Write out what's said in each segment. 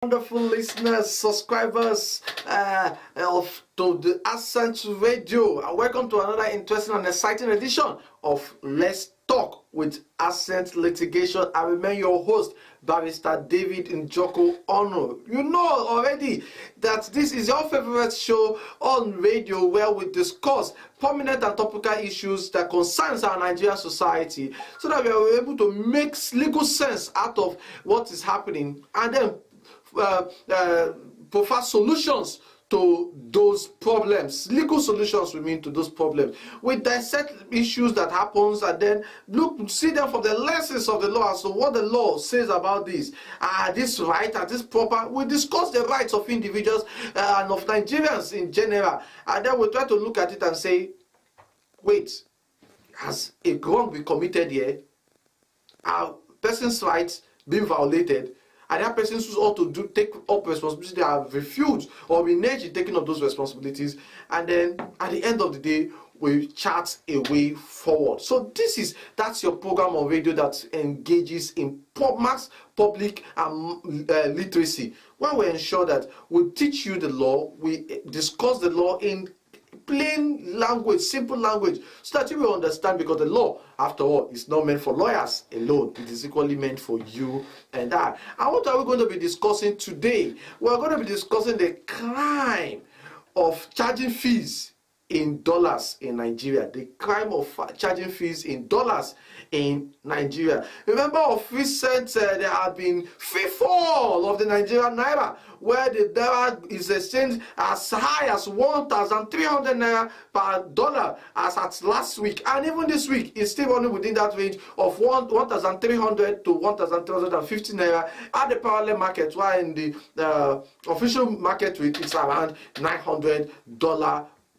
Wonderful listeners, subscribers of to the Accent Radio. Welcome to another interesting and exciting edition of Let's Talk with Accent Litigation. I remain your host, Barrister David Njoko Ono. You know already that this is your favorite show on radio where we discuss prominent and topical issues that concerns our Nigerian society so that we are able to make legal sense out of what is happening and then provide solutions to those problems, legal solutions we mean to those problems. We dissect issues that happens and then see them from the lenses of the law as to what the law says about this. This right, this proper. We discuss the rights of individuals and of Nigerians in general, and then we try to look at it and say, wait, has a wrong been committed here? Are person's rights being violated? And that person who's ought to take up responsibility, they have refused or reneged in taking up those responsibilities. And then at the end of the day, we chart a way forward. So that's your program on radio that engages in mass public literacy, where we ensure that we teach you the law, we discuss the law in plain language, simple language, so that you will understand, because the law, after all, is not meant for lawyers alone. It is equally meant for you and I. And what are we going to be discussing today? We're going to be discussing the crime of charging fees in dollars in Nigeria. The crime of charging fees in dollars in Nigeria. Remember of recent, there have been free fall of the Nigerian Naira, where the Naira is exchanged as high as 1,300 Naira per dollar as at last week. And even this week, it's still only within that range of 1,300 to 1,350 Naira at the parallel market, while in the official market rate, it's around $900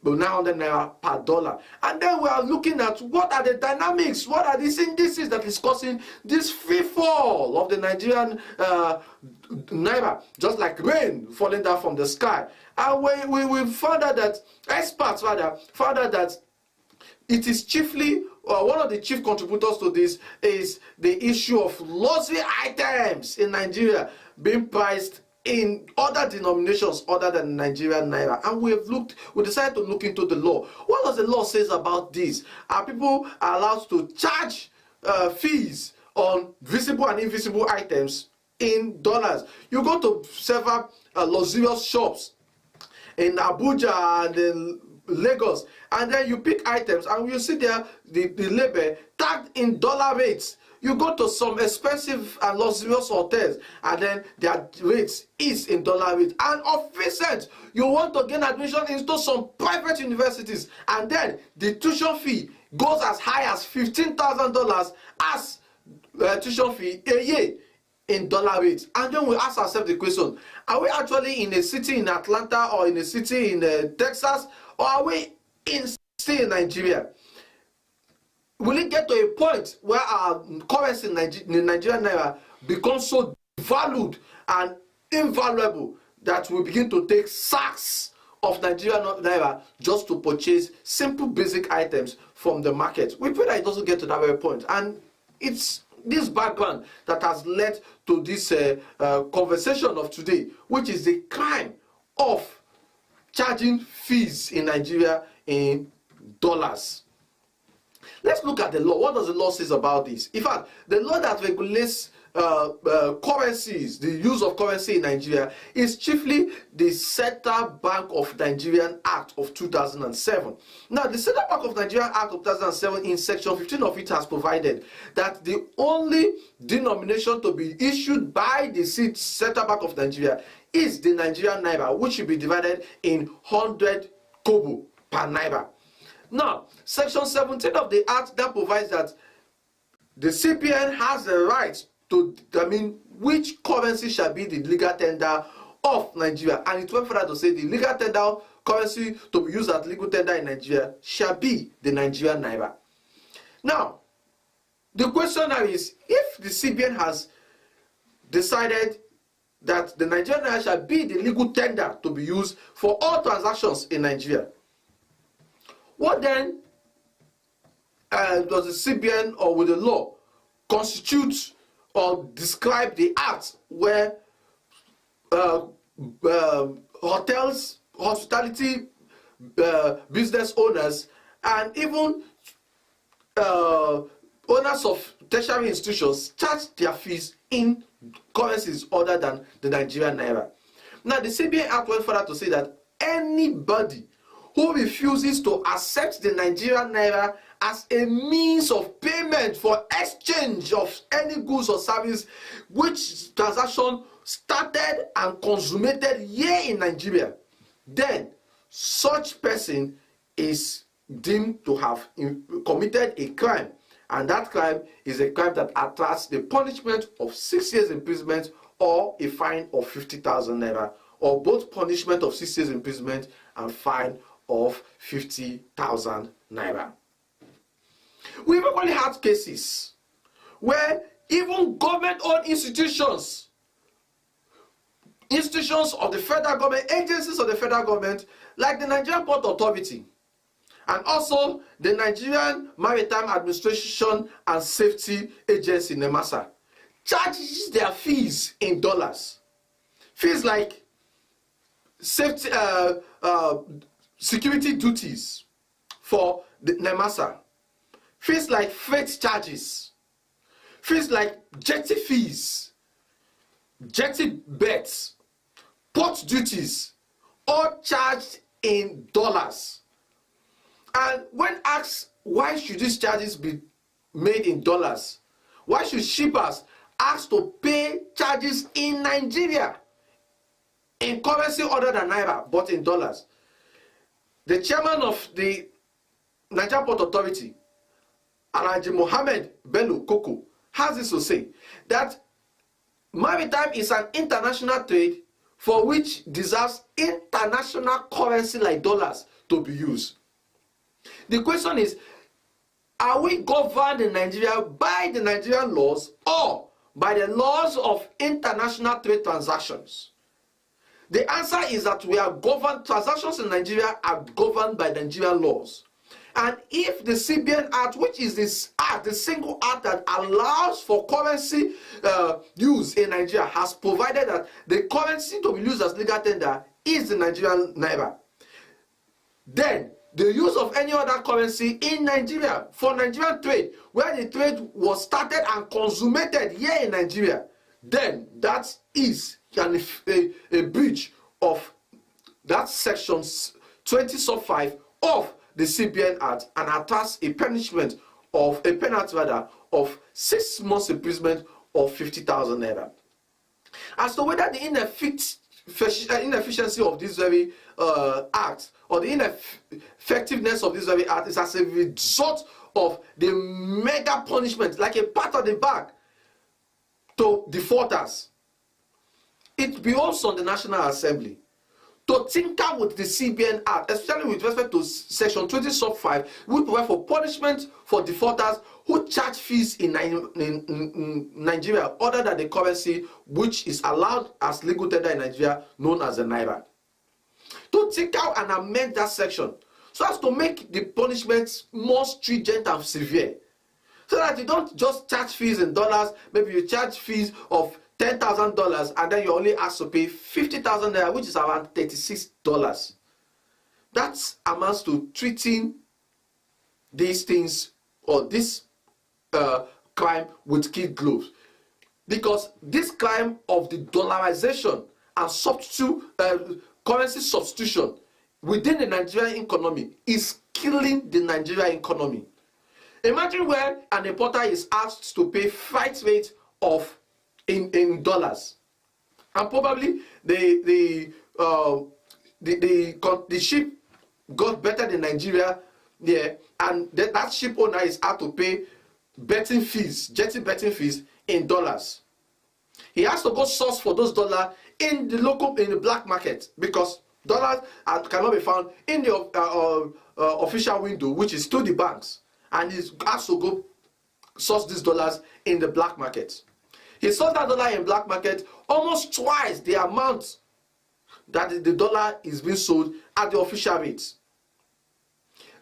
Naira per dollar. And then we are looking at what are the dynamics, what are these indices that is causing this free fall of the Nigerian Naira, just like rain falling down from the sky. And we found out that experts found out that it is chiefly one of the chief contributors to this is the issue of luxury items in Nigeria being priced in other denominations other than Nigerian Naira. And we decided to look into the law. What does the law says about this? Are people allowed to charge fees on visible and invisible items in dollars? You go to several luxurious shops in Abuja and in Lagos, and then you pick items and you see there the label tagged in dollar rates. You go to some expensive and luxurious hotels, and then their rates is in dollar rate. And of recent, you want to gain admission into some private universities, and then the tuition fee goes as high as $15,000 as tuition fee a year in dollar rates. And then we ask ourselves the question, are we actually in a city in Atlanta or in a city in Texas, or are we still in Nigeria? Will it get to a point where our currency in Nigerian Naira becomes so valued and invaluable that we begin to take sacks of Nigerian Naira just to purchase simple basic items from the market? We pray that it doesn't get to that very point. And it's this background that has led to this conversation of today, which is the crime of charging fees in Nigeria in dollars. Let's look at the law. What does the law say about this? In fact, the law that regulates currencies, the use of currency in Nigeria, is chiefly the Central Bank of Nigerian Act of 2007. Now, the Central Bank of Nigerian Act of 2007, in section 15 of it, has provided that the only denomination to be issued by the Central Bank of Nigeria is the Nigerian Naira, which should be divided in 100 kobo per Naira. Now, section 17 of the Act that provides that the CBN has the right to determine which currency shall be the legal tender of Nigeria. And it went further to say the legal tender currency to be used as legal tender in Nigeria shall be the Nigerian Naira. Now, the question now is, if the CBN has decided that the Nigerian Naira shall be the legal tender to be used for all transactions in Nigeria, what then does the CBN or with the law constitute or describe the act where uh, hotels, hospitality business owners, and even owners of tertiary institutions charge their fees in currencies other than the Nigerian naira. Now, the CBN Act went further to say that anybody who refuses to accept the Nigerian naira as a means of payment for exchange of any goods or service which transaction started and consummated here in Nigeria, then such person is deemed to have committed a crime, and that crime is a crime that attracts the punishment of 6 years imprisonment or a fine of 50,000 naira, or both punishment of 6 years imprisonment and fine of 50,000 naira. We've only had cases where even government-owned institutions of the federal government, agencies of the federal government, like the Nigerian Port Authority and also the Nigerian Maritime Administration and Safety Agency, NEMASA, charges their fees in dollars. Fees like safety, security duties for the NEMASA, fees like freight charges, fees like jetty fees, jetty bets, port duties, all charged in dollars. And when asked why should these charges be made in dollars, why should shippers ask to pay charges in Nigeria in currency other than naira but in dollars, the chairman of the Nigerian Port Authority, Alhaji Mohammed Bello Koko, has this to say, that maritime is an international trade for which deserves international currency like dollars to be used. The question is, are we governed in Nigeria by the Nigerian laws or by the laws of international trade transactions? The answer is that we are governed, transactions in Nigeria are governed by Nigerian laws. And if the CBN Act, which is this act, the single act that allows for currency use in Nigeria, has provided that the currency to be used as legal tender is the Nigerian naira, then the use of any other currency in Nigeria for Nigerian trade, where the trade was started and consummated here in Nigeria, then that is a breach of that section 20 sub 5 of the CBN Act, and attracts a penalty of 6 months imprisonment or 50,000 naira. As to whether the inefficiency of this very act or the ineffectiveness of this very act is as a result of the mega punishment, like a pat on the back to defaulters, it belongs on the National Assembly to tinker with the CBN Act, especially with respect to section 20 sub 5, which provide for punishment for defaulters who charge fees in Nigeria other than the currency which is allowed as legal tender in Nigeria, known as the naira. To tinker and amend that section so as to make the punishments more stringent and severe, so that you don't just charge fees in dollars. Maybe you charge fees of $10,000 and then you only asked to pay 50,000 naira, which is around $36. That amounts to treating these things or this crime with kid gloves, because this crime of the dollarization and currency substitution within the Nigerian economy is killing the Nigerian economy. Imagine where an importer is asked to pay freight rate of in dollars, and probably the ship got better than Nigeria there, and that ship owner is out to pay jetty betting fees in dollars. He has to go source for those dollars in the black market, because dollars cannot be found in the official window, which is to the banks, and he has to go source these dollars in the black market. He sold that dollar in black market almost twice the amount that the dollar is being sold at the official rate.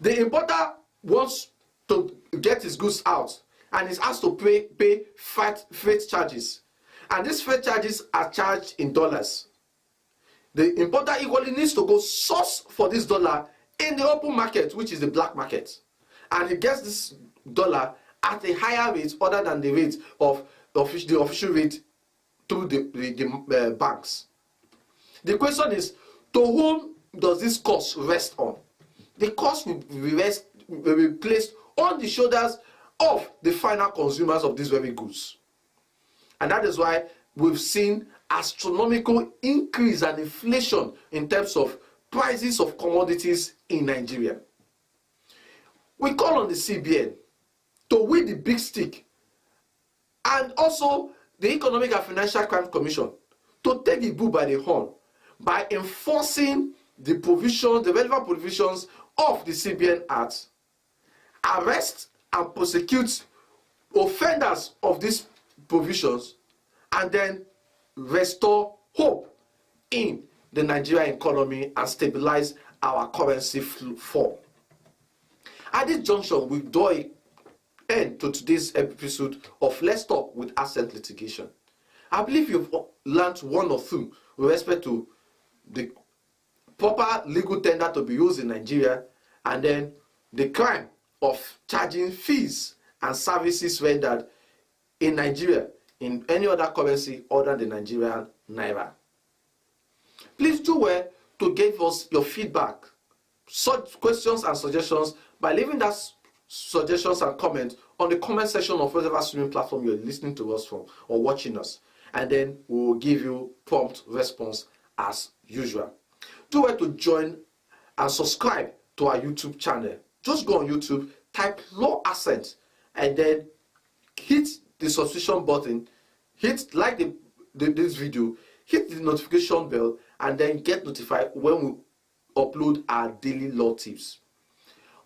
The importer wants to get his goods out and is asked to pay freight charges. And these freight charges are charged in dollars. the importer equally needs to go source for this dollar in the open market, which is the black market. And he gets this dollar at a higher rate other than the rate of the official rate through the banks. The question is, to whom does this cost rest on? The cost will be placed on the shoulders of the final consumers of these very goods. And that is why we've seen astronomical increase and inflation in terms of prices of commodities in Nigeria. We call on the CBN to wield the big stick, and also the Economic and Financial Crime Commission to take the bull by the horn by enforcing the provisions, the relevant provisions of the CBN Act, arrest and prosecute offenders of these provisions, and then restore hope in the Nigerian economy and stabilize our currency fall. At this junction, we draw an end to today's episode of Let's Talk with Asset Litigation. I believe you've learned one or two with respect to the proper legal tender to be used in Nigeria, and then the crime of charging fees and services rendered in Nigeria in any other currency other than the Nigerian Naira. Please do well to give us your feedback, such questions and suggestions by leaving that suggestions and comments on the comment section of whatever streaming platform you're listening to us from or watching us, and then we will give you prompt response as usual. Do well to join and subscribe to our YouTube channel. Just go on YouTube, type Law Ascent, and then hit the subscription button, hit like this video, hit the notification bell, and then get notified when we upload our daily law tips.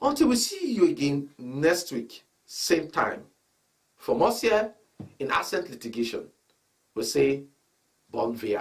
Until we see you again next week, same time. From us here in Asset Litigation, we say bon via.